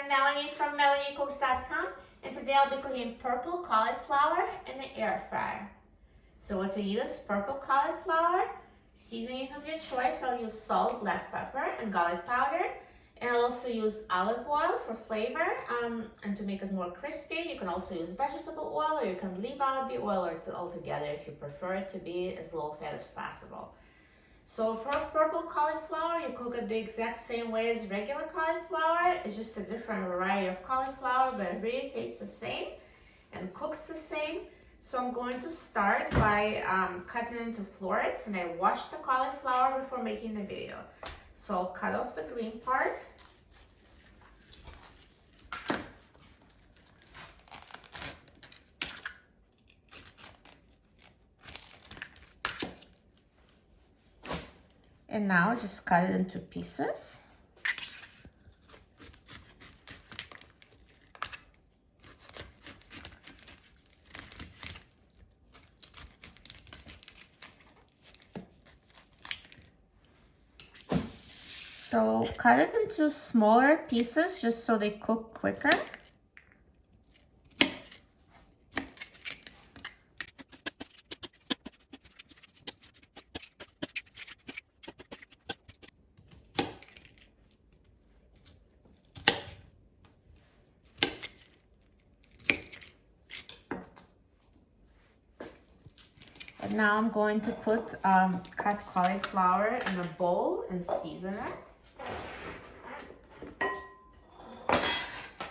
I'm Melanie from MelanieCooks.com, and today I'll be cooking purple cauliflower in the air fryer. So what to use: purple cauliflower, seasonings of your choice. I'll use salt, black pepper, and garlic powder. And I'll also use olive oil for flavor and to make it more crispy. You can also use vegetable oil, or you can leave out the oil altogether if you prefer it to be as low fat as possible. So for purple cauliflower, you cook it the exact same way as regular cauliflower. It's just a different variety of cauliflower, but it really tastes the same and cooks the same. So I'm going to start by cutting into florets, and I washed the cauliflower before making the video. So I'll cut off the green part. And now just cut it into pieces. So cut it into smaller pieces just so they cook quicker. And now I'm going to put cut cauliflower in a bowl and season it.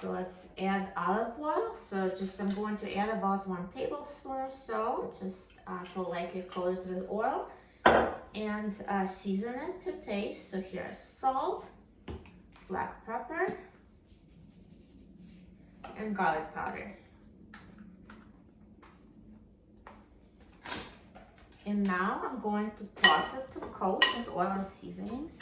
So let's add olive oil. So I'm going to add about 1 tablespoon or so, just to lightly coat it with oil, and season it to taste. So here's salt, black pepper, and garlic powder. And now I'm going to toss it to coat with oil and seasonings.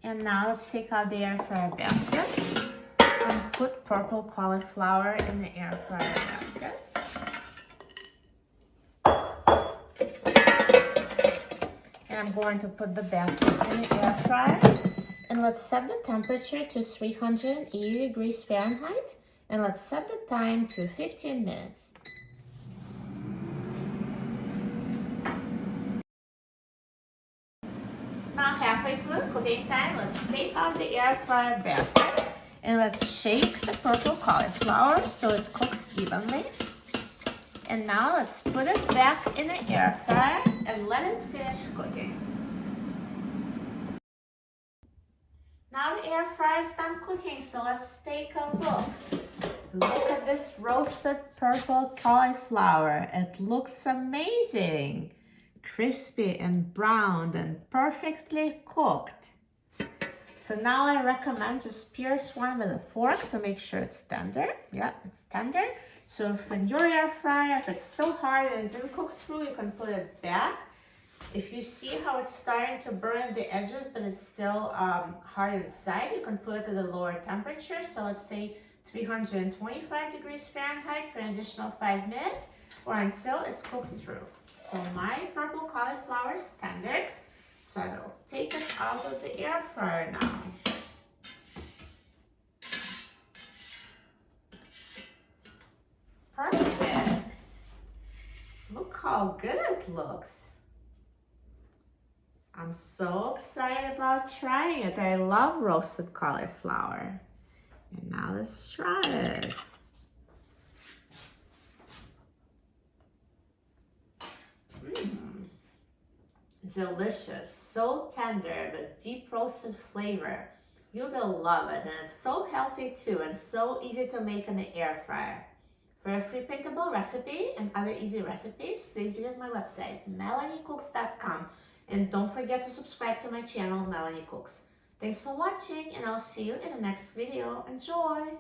And now let's take out the air fryer basket and put purple cauliflower in the air fryer basket. And I'm going to put the basket in the air fryer. And let's set the temperature to 380 degrees Fahrenheit. And let's set the time to 15 minutes. Now halfway through cooking time, let's take out the air fryer basket and let's shake the purple cauliflower so it cooks evenly. And now let's put it back in the air fryer and let it finish cooking. Now the air fryer is done cooking, so let's take a look. Look at this roasted purple cauliflower. It looks amazing. Crispy and browned and perfectly cooked. So now I recommend just pierce one with a fork to make sure it's tender. Yeah, it's tender. So if in your air fryer, if it's so hard and it didn't cook through, you can put it back. If you see how it's starting to burn at the edges, but it's still hard inside, you can put it at a lower temperature. So let's say 325 degrees Fahrenheit for an additional 5 minutes, or until it's cooked through. So my purple cauliflower is tender, so I will take it out of the air fryer now. Perfect. Look how good it looks. I'm so excited about trying it. I love roasted cauliflower. And now let's try it. Delicious, so tender with deep roasted flavor. You will love it, and it's so healthy too, and so easy to make in the air fryer. For a free printable recipe and other easy recipes, please visit my website, MelanieCooks.com, and don't forget to subscribe to my channel, Melanie Cooks. Thanks for watching, and I'll see you in the next video. Enjoy!